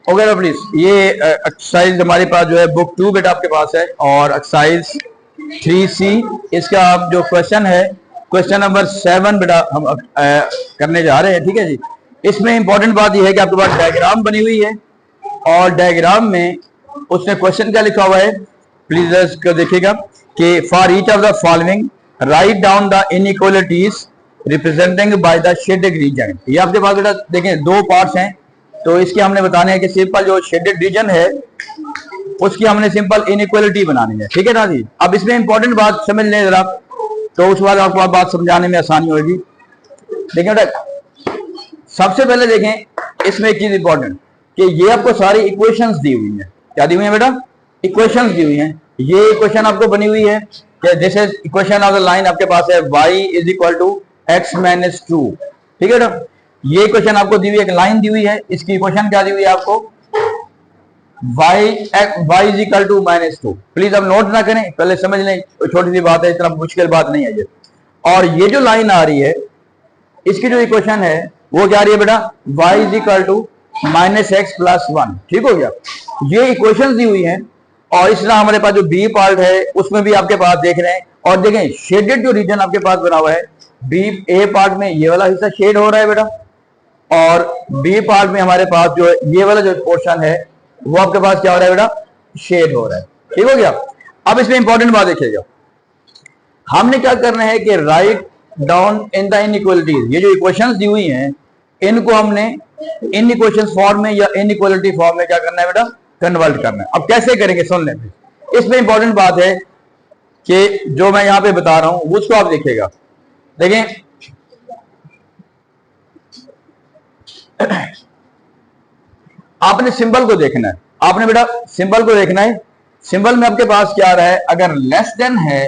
Okay ना please. ये exercise हमारे पास जो है बुक 2 बेटा आपके पास है, और एक्सरसाइज 3C इसका जो क्वेश्चन है, क्वेश्चन नंबर 7 बेटा हम करने जा रहे हैं। ठीक है जी। इसमें इंपॉर्टेंट बात यह है कि आपके पास डायग्राम बनी हुई है, और डायग्राम में उसने क्वेश्चन क्या लिखा हुआ है, प्लीज इसको देखिएगा कि for each of the following write down the inequalities representing by the shaded region. ये आपके पास बेटा देखें दो पार्ट्स हैं, तो इसके हमने बताने हैं कि सिंपल जो शेडेड रीजन है उसकी हमने सिंपल इनइक्वालिटी बनानी है। ठीक है ना जी। अब इसमें इंपॉर्टेंट बात समझ लें जरा, तो उस बाद आपको बात समझाने में आसानी होगी। देखिए बेटा, सबसे पहले देखें इसमें एक चीज इंपॉर्टेंट कि ये आपको सारी इक्वेशंस दी हुई है। क्या दी हुई है बेटा? इक्वेशंस दी हुई हैं। ये इक्वेशन आपको बनी हुई है कि this is equation of the line आपके पास है y is equal to x minus 2। ठीक है बेटा, ये इक्वेशन आपको दी हुई है, एक लाइन दी हुई है, इसकी इक्वेशन क्या दी हुई है आपको, y is equal to minus 2। Please अब नोट ना करें, पहले समझ लें, छोटी सी बात है, इतना मुश्किल बात नहीं है ये। और ये जो लाइन आ रही है इसकी जो इक्वेशन है वो क्या आ रही है बेटा, y is equal to minus x plus 1। ठीक हो गया। ये इक्वेशन दी हुई है, और इस तरह हमारे पास जो बी पार्ट है उसमें भी आपके पास देख रहे हैं, और देखें शेडेड जो रीजन आपके पास बना हुआ है, बी ए पार्ट में ये वाला हिस्सा शेड हो रहा है बेटा, और बी पार्ट में हमारे पास जो ये वाला जो पोर्शन है वो आपके पास क्या हो रहा है बेटा, शेड हो रहा है। ठीक हो गया। अब इसमें इंपॉर्टेंट बात देखिएगा, हमने क्या करना है कि write down in the inequalities, ये जो इक्वेशंस दी हुई हैं इनको हमने इनइक्वेशन फॉर्म में या इनइक्वालिटी फॉर्म में क्या करना है बेटा, कन्वर्ट करना है। अब कैसे करेंगे सुन लें। इसमें इंपॉर्टेंट बात है कि जो मैं यहां पे बता रहा हूं उसको आप देखिएगा। देखें आपने सिंबल को देखना है, आपने बेटा सिंबल को देखना है। सिंबल में आपके पास क्या आ रहा है, अगर लेस देन है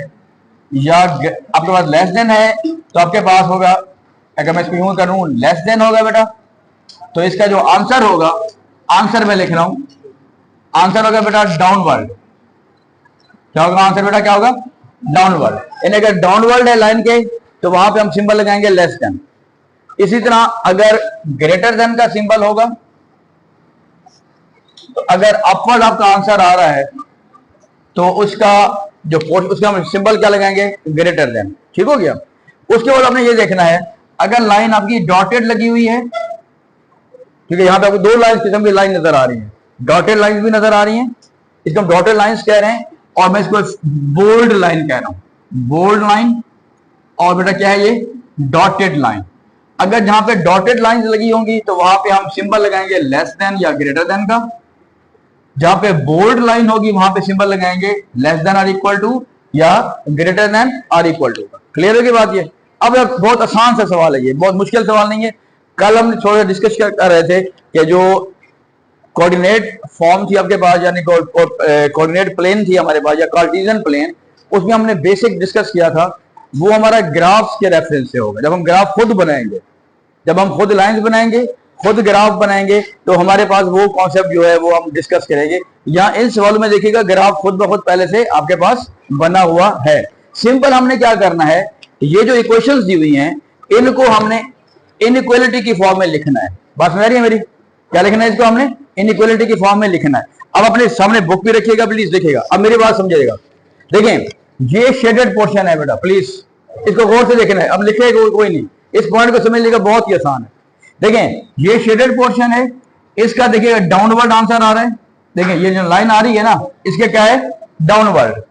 या आपके पास लेस देन है तो आपके पास होगा, अगर मैं इसको यूं करूं लेस देन होगा बेटा, तो इसका जो आंसर होगा, आंसर मैं लिख रहा हूं, आंसर होगा बेटा डाउनवर्ड। क्या होगा आंसर बेटा, क्या होगा, डाउनवर्ड। यानी अगर डाउनवर्ड है लाइन के तो वहां पे हम सिंबल लगाएंगे लेस देन। इसी तरह अगर ग्रेटर देन का सिंबल होगा, तो अगर अपवर्ड आपका आंसर आ रहा है तो उसका जो उसका हम सिंबल क्या लगाएंगे, ग्रेटर देन। ठीक हो गया। उसके बाद आपने ये देखना है, अगर लाइन आपकी डॉटेड लगी हुई है, ठीक है, यहां पे आपको दो लाइन किस्म की लाइन नजर आ रही है, डॉटेड लाइन भी नजर आ रही हैं, इसको हम डॉटेड लाइंस कह रहे हैं, और मैं इसको बोल्ड लाइन कह रहा हूं, बोल्ड लाइन। और बेटा क्या है ये, डॉटेड लाइन। अगर जहां पे डॉटेड लाइंस लगी होंगी तो वहां पे हम सिंबल लगाएंगे लेस देन या ग्रेटर देन का। जहां पे बोल्ड लाइन होगी वहां पे सिंबल लगाएंगे लेस देन और इक्वल टू या ग्रेटर देन और इक्वल टू का। क्लियर होगी बात ये। अब बहुत आसान सा सवाल है ये, बहुत मुश्किल सवाल नहीं है। कल हम थोड़ा डिस्कस कर रहे थे कि जो कोऑर्डिनेट फॉर्म थी आपके पास, यानी कोऑर्डिनेट प्लेन थी हमारे पास या कार्टेशियन प्लेन, उसमें हमने बेसिक डिस्कस किया था, वो हमारा ग्राफ्स के रेफरेंस से होगा। जब हम ग्राफ खुद बनाएंगे, जब हम खुद लाइंस बनाएंगे, खुद ग्राफ बनाएंगे, तो हमारे पास वो कॉन्सेप्ट जो है वो हम डिस्कस करेंगे। यहाँ इन सवालों में देखिएगा ग्राफ खुद ब खुद पहले से आपके पास बना हुआ है। सिंपल हमने क्या करना है, ये जो इक्वेशंस दी हुई हैं इनको हमने इनइक्वालिटी की फॉर्म में लिखना है। बात समझ रही है मेरी? क्या लिखना है इसको हमने, इनइक्वालिटी की फॉर्म में लिखना है। अब अपने सामने बुक भी रखिएगा प्लीज, देखिएगा। अब मेरी बात समझिएगा। देखें ये शेडेड पोर्शन है बेटा, प्लीज इसको गौर से देखना है। अब लिखेगा कोई नहीं, इस पॉइंट को समझ लेगा, बहुत ही आसान है। देखें ये शेडेड पोर्शन है, इसका देखिएगा डाउनवर्ड आंसर आ रहा है। देखें ये जो लाइन आ रही है ना, इसके क्या है, डाउनवर्ड।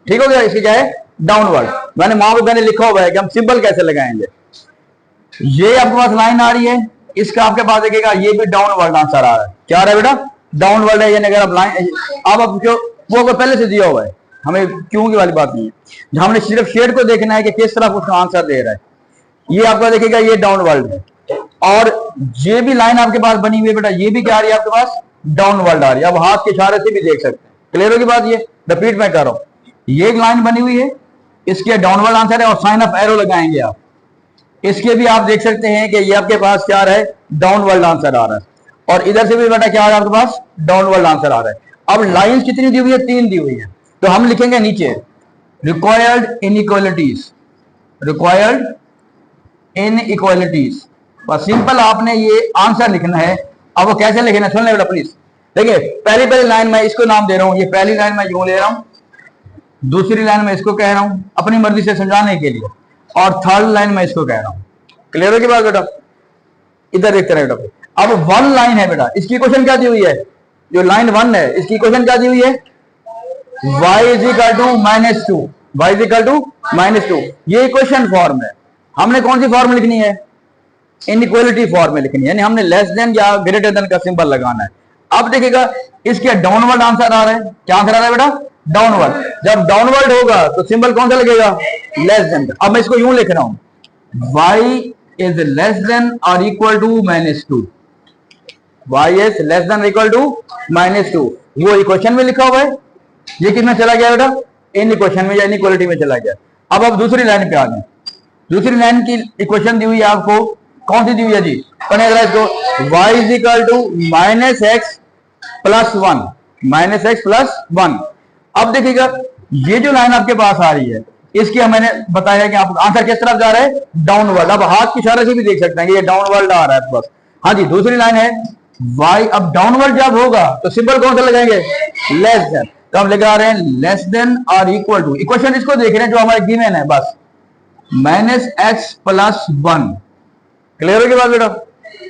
ठीक हो गया, इसके क्या है, डाउनवर्ड। मैंने लिखा हुआ है कि हम सिंबल कैसे लगाएंगे। ये आपके पास लाइन आ रही है, इसका आपके पास देखिएगा ये भी डाउनवर्ड आंसर आ रहा है। क्या आ रहा है बेटा, डाउनवर्ड है। यानी अगर आप लाइन, अब आप क्यों, वो पहले से दिया हुआ है, हमें क्यों की वाली बात नहीं है। हमने सिर्फ शेड को देखना है कि किस तरफ उसका आंसर दे रहा है। ये आपका देखिएगा ये डाउनवर्ड है, और ये भी लाइन आपके पास बनी हुई है बेटा, ये भी क्या आ रही है आपके पास, डाउनवर्ड आ रही है। अब हाथ के इशारे से भी देख सकते हैं। क्लियर होगी बात ये, रिपीट मैं कर रहा हूं, ये एक लाइन बनी हुई है, इसके डाउनवर्ड आंसर है, और साइन ऑफ एरो लगाएंगे आप, इसके भी आप देख सकते हैं कि ये आपके पास क्या आ रहा है, डाउनवर्ड आंसर आ रहा है। और इधर से भी बेटा क्या आ रहा है आपके पास, डाउनवर्ड आंसर आ रहा है। अब लाइंस कितनी दी हुई है, 3 दी हुई है, तो हम लिखेंगे नीचे रिक्वायर्ड इनइक्वालिटीज, रिक्वायर्ड इनइक्वालिटीज। बस सिंपल आपने ये आंसर लिखना है। अब वो कैसे लिखना है सुन ले बेटा प्लीज। देखिए पहली लाइन में इसको नाम दे रहा हूं, ये पहली लाइन में यूं ले रहा हूं, दूसरी लाइन में इसको कह रहा हूं अपनी मर्जी से समझाने के लिए, और थर्ड लाइन में इसको कह रहा हूं। क्लियर हो गई बात बेटा? इधर देखते रहे बेटा। अब वन लाइन है बेटा, इसकी क्वेश्चन क्या दी हुई है? जो लाइन वन है इसकी क्वेश्चन क्या दी हुई है? y is equal to -2, y is equal to -2। ये इक्वेशन फॉर्म है। हमने कौन सी फॉर्म लिखनी है? इनइक्वालिटी फॉर्म में लिखनी है, यानी हमने लेस देन या ग्रेटर देन का सिंबल लगाना है। अब देखिएगा इसके डाउनवर्ड आंसर आ रहा है। क्या आंसर आ रहा है बेटा? डाउनवर्ड। जब डाउनवर्ड होगा तो सिंबल कौन सा लगेगा? Less than. अब मैं इसको यूं लिख रहा हूं, y इज लेस देन और equal to -2, y is less than और इक्वल टू -2। वो इक्वेशन में लिखा हुआ है, ये किसमें चला गया बेटा? इन इक्वेशन में या इनइक्वालिटी में चला गया। अब आप दूसरी लाइन पे आ जाए। दूसरी लाइन की इक्वेशन दी हुई है आपको, कौन सी दी हुई है जी? पढ़े जरा इसको, y is equal to -x + 1, -x + 1। अब देखिएगा ये जो लाइन आपके पास आ रही है इसकी मैंने बताया कि आप आंसर किस तरफ जा रहा है? डाउनवर्ड। अब हाथ की इशारे से भी देख सकते हैं कि ये डाउनवर्ड आ रहा है बस। हाँ जी, दूसरी लाइन है y। अब डाउनवर्ड जब होगा तो सिंबल कौन सा लगाएंगे? Less than. तो हम लगा रहे हैं लेस देन और इक्वल टू। इक्वेशन इसको देख रहे हैं जो हमारे गिवन है बस, -x + 1। क्लियर हो गई बात बेटा?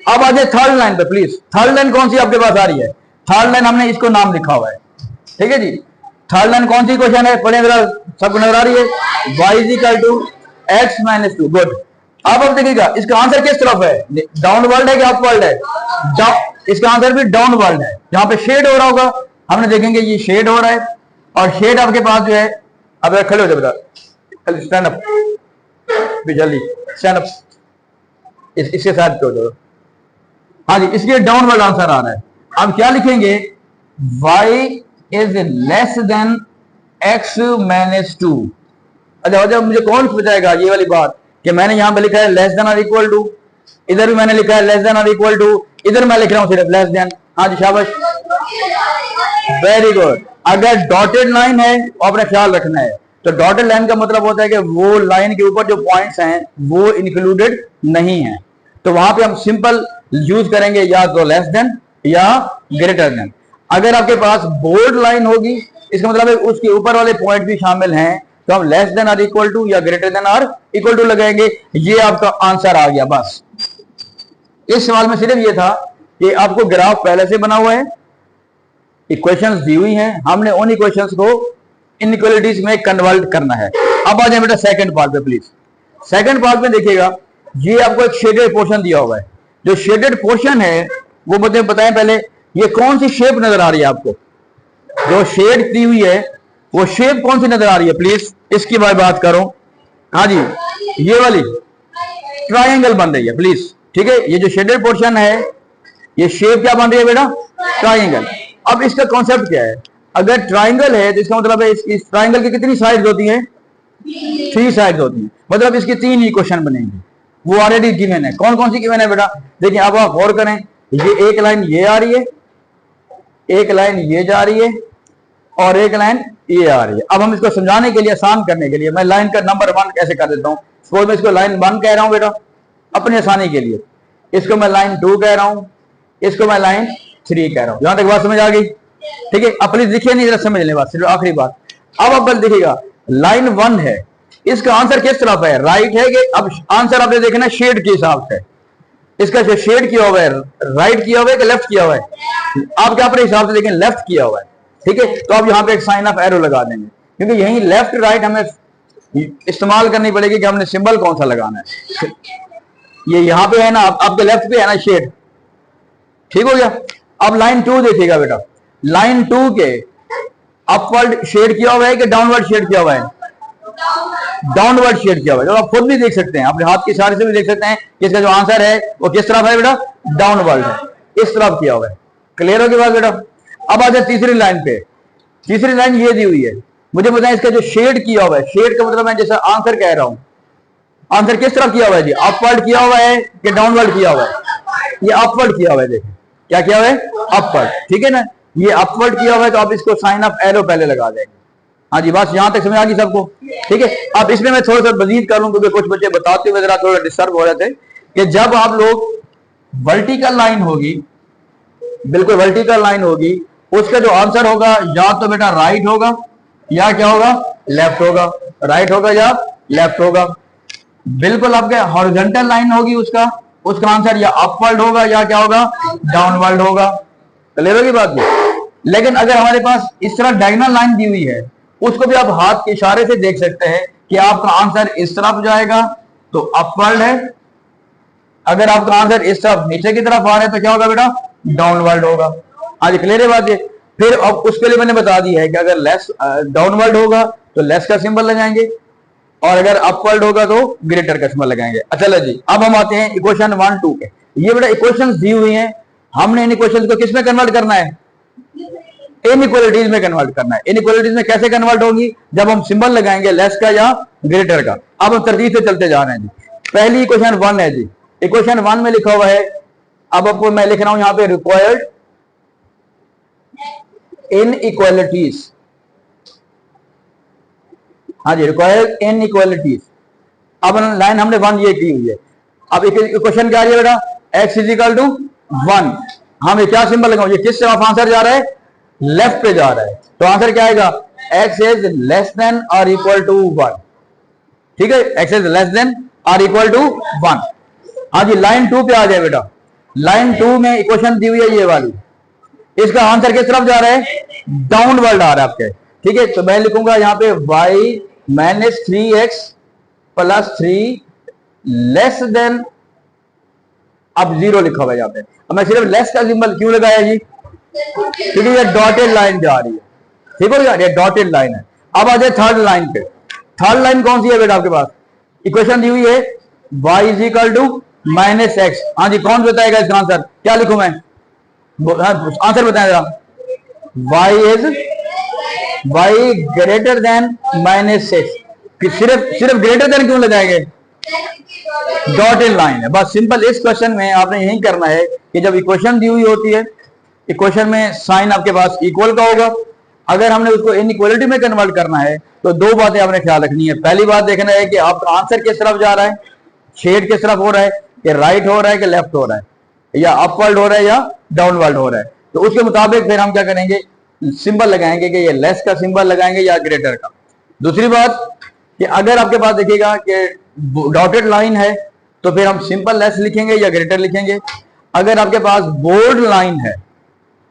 अब आ जाए थर्ड लाइन पे प्लीज। थर्ड लाइन कौन सी आपके पास आ रही है? थर्ड लाइन हमने इसको नाम लिखा हुआ है, ठीक है जी। थर्ड लाइन कौन सी क्वेश्चन है? पढ़े जरा, सबको नजर आ रही है? y is equal to x - 2। Good. अब देखिएगा इसका आंसर किस तरफ है? डाउनवर्ड है कि अपवर्ड है? इसका आंसर भी डाउनवर्ड है। जहां पे शेड हो रहा होगा हमने देखेंगे ये शेड हो रहा है, और शेड आपके पास जो है, अब खड़े हो जाओ बेटा, स्टैंड अप भी जल्दी, स्टैंड अप, इसके साथ हो जाओ। हाँ जी, इसलिए डाउनवर्ड आंसर आ रहा है। अब क्या लिखेंगे? y is less then x - 2। अच्छा मुझे कौन बताएगा ये वाली बात कि मैंने यहां पे लिखा है लेस देन और इक्वल टू, इधर भी मैंने लिखा है लेस देन और इक्वल टू, इधर मैं लिख रहा हूं सिर्फ लेस देन। हाँ जी शाबाश, वेरी गुड। अगर डॉटेड लाइन है तो आपने ख्याल रखना है, तो डॉटेड लाइन का मतलब होता है कि वो लाइन के ऊपर जो पॉइंट्स हैं वो इंक्लूडेड नहीं है, तो वहां पे हम सिंपल यूज करेंगे या तो लेस देन या ग्रेटर देन। अगर आपके पास बोल्ड लाइन होगी इसका मतलब है उसके ऊपर वाले पॉइंट भी शामिल हैं, तो हम लेस देन और इक्वल टू या ग्रेटर देन और इक्वल टू लगाएंगे। ये आपका आंसर आ गया बस। इस सवाल में सिर्फ ये था कि आपको ग्राफ पहले से बना हुआ है, इक्वेशंस दी हुई हैं, हमने उन इक्वेशंस को इनइक्वालिटीज में कन्वर्ट करना है। अब आ जाए बेटा सेकंड पार्ट पे प्लीज। सेकंड पार्ट में देखिएगा ये आपको एक शेडेड पोर्शन दिया हुआ है। जो शेडेड पोर्शन है वो मुझे बताएं पहले, ये कौन सी शेप नजर आ रही है आपको? जो शेड दी हुई है वो शेप कौन सी नजर आ रही है प्लीज? इसकी बात करो। हाँ जी, ये वाली ट्रायंगल बन रही है प्लीज, ठीक है। ये जो शेडेड पोर्शन है ये शेप क्या बन रही है बेटा? ट्रायंगल। अब इसका कॉन्सेप्ट क्या है? अगर ट्रायंगल है तो इसका मतलब है इस ट्रायंगल की कितनी साइड्स होती हैं? 3 साइड्स होती हैं, मतलब इसकी 3 इक्वेशन बनेंगी। वो ऑलरेडी गिवन है। कौन कौन सी गिवन है बेटा? देखिए अब आप गौर करें, ये एक लाइन ये आ रही है, एक लाइन ये जा रही है, और एक लाइन ये आ रही है। अब हम इसको समझाने के लिए, आसान करने के लिए मैं लाइन का नंबर 1 कैसे कर देता हूं। सपोज मैं इसको लाइन 1 कह रहा हूं बेटा अपनी आसानी के लिए, इसको मैं लाइन 2 कह रहा हूं, इसको मैं लाइन 3 कह रहा हूं। यहां तक बात समझ आ गई? ठीक है। अब प्लीज देखिए, नहीं जरा समझ लेने बात, सिर्फ आखिरी बात। अब आप बस देखिएगा लाइन 1 है, इसका आंसर किस तरफ है? राइट है कि? अब आंसर आपने देखना शेड के हिसाब से, इसका जो शेड किया हुआ है राइट किया हुआ है कि लेफ्ट किया हुआ है? आपके अपने हिसाब से देखें लेफ्ट किया हुआ है, ठीक है। तो आप यहाँ पे एक साइन ऑफ एरो लगा देंगे, क्योंकि यही लेफ्ट राइट हमें इस्तेमाल करनी पड़ेगी कि हमने सिंबल कौन सा लगाना है। ये यहाँ पे है ना, आपके लेफ्ट पे है ना शेड, ठीक हो गया। अब लाइन 2 देखिएगा बेटा, लाइन 2 के अपवर्ड शेड किया हुआ है कि डाउनवर्ड शेड किया हुआ है? डाउनवर्ड शेड किया हुआ है। तो आप खुद भी देख सकते हैं, अपने हाथ के इशारे से भी देख सकते हैं कि इसका जो आंसर है वो किस तरफ है बेटा? डाउनवर्ड है, इस तरफ किया हुआ है। क्लियर हो गई बात बेटा? अब आ जाए तीसरी लाइन पे। तीसरी लाइन ये दी हुई है, मुझे बताएं इसका जो शेड किया हुआ है, शेड का मतलब मैं जैसा आंसर कह रहा हूं, आंसर किस तरफ किया हुआ है जी? अपवर्ड किया हुआ है कि डाउनवर्ड किया हुआ है? ये अपवर्ड किया हुआ है। देखिए क्या किया हुआ है? अपवर्ड, ठीक है ना। ये अपवर्ड किया हुआ है तो आप इसको साइन ऑफ एरो पहले लगा देंगे। हाँ जी, बस यहां तक समझ आ गई सबको, ठीक है। अब इसमें मैं थोड़ा सा मजीद कर लूं, क्योंकि कुछ बच्चे बताते हुए जरा थोड़ा डिस्टर्ब हो रहे थे कि जब आप लोग वर्टिकल लाइन होगी बिल्कुल वर्टिकल लाइन होगी, उसका जो आंसर होगा या तो बेटा राइट होगा या क्या होगा, लेफ्ट होगा। राइट होगा या लेफ्ट होगा। बिल्कुल आपके हॉरिजॉन्टल लाइन होगी, उसका उसका आंसर या अपवर्ड होगा या क्या होगा, डाउनवर्ड होगा। क्लियर होगी बात की। लेकिन अगर हमारे पास इस तरह डायगोनल लाइन दी हुई है, उसको भी आप हाथ के इशारे से देख सकते हैं कि आपका आंसर इस तरफ जाएगा तो अपवर्ड है, अगर आपका आंसर इस तरफ नीचे की तरफ आ रहा है तो क्या होगा बेटा, डाउनवर्ड होगा। आज क्लियर है बात ये। फिर अब उसके लिए मैंने बता दिया है कि अगर लेस डाउनवर्ड होगा तो लेस का सिंबल लगाएंगे, और अगर अपवर्ड होगा तो ग्रेटर का सिंबल लगाएंगे। अच्छा जी, अब हम आते हैं इक्वेशन 1 2 के। ये बेटा इक्वेशंस दी हुई हैं, हमने इन इक्वेशंस को किस में कन्वर्ट करना है, इनइक्वालिटीज में कन्वर्ट करना है। इनइक्वालिटीज में कैसे कन्वर्ट होगी, जब हम सिंबल लगाएंगे लेस का या ग्रेटर का। अब हम तरतीब से चलते जा रहे हैं जी। पहली इक्वेशन 1 है जी, इक्वेशन 1 में लिखा हुआ है, अब आपको मैं लिख रहा हूं यहां पे रिक्वायर्ड इनइक्वालिटीज। हाँ जी, रिक्वायर्ड इनइक्वालिटीज। अब लाइन हमने 1 ये की हुई है। अब इक्वेशन क्या है बेटा, x इजिकल टू 1। हम क्या सिंबल लगाओ, ये किस तरफ आंसर जा रहा है, लेफ्ट पे जा रहा है, तो आंसर क्या आएगा, x इज लेस देन और इक्वल टू 1। ठीक है, x इज लेस देन और इक्वल टू 1। हाँ जी, लाइन 2 पे आ जाए बेटा। लाइन 2 में इक्वेशन दी हुई है ये वाली, इसका आंसर किस तरफ जा रहा है, डाउनवर्ड आ रहा है आपके। ठीक है, तो मैं लिखूंगा यहां पे y minus 3x plus 3 less than, अब 0 लिखा हुआ है यहां पे। अब मैं सिर्फ लेस का सिंबल क्यों लगाया जी, क्योंकि ये डॉटेड लाइन जा रही है। ठीक हो गया, ये डॉटेड लाइन है। अब आ जाए थर्ड लाइन पे। थर्ड लाइन कौन सी है बेटा आपके पास, इक्वेशन दी हुई है y is equal to minus x. हाँ जी, कौन बताएगा इसका आंसर, क्या लिखूं मैं, आंसर बताएं जरा। y greater than minus x. सिर्फ ग्रेटर देन क्यों लगाएंगे, डॉटेड लाइन है बस। सिंपल इस क्वेश्चन में आपने यही करना है कि जब इक्वेशन दी हुई होती है, इक्वेशन में साइन आपके पास इक्वल का होगा, अगर हमने उसको इनइक्वालिटी में कन्वर्ट करना है तो दो बातें आपने ख्याल रखनी है। पहली बात देखना है कि आपका आंसर किस तरफ जा रहा है, शेड किस तरफ हो रहा है, कि राइट हो रहा है कि लेफ्ट हो रहा है, या अपवर्ड हो रहा है या डाउनवर्ड हो रहा है। तो उसके मुताबिक फिर हम क्या करेंगे, सिंबल लगाएंगे कि ये लेस का सिंबल लगाएंगे या ग्रेटर का। दूसरी बात कि अगर आपके पास देखिएगा कि डॉटेड लाइन है तो फिर हम सिंपल लेस लिखेंगे या ग्रेटर लिखेंगे। अगर आपके पास बोल्ड लाइन है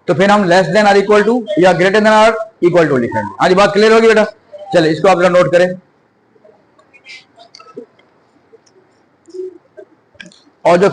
तो फिर हम less than or equal to या greater than or equal to लिखेंगे। आज बात क्लियर होगी बेटा, चलिए इसको आप नोट करें। और जो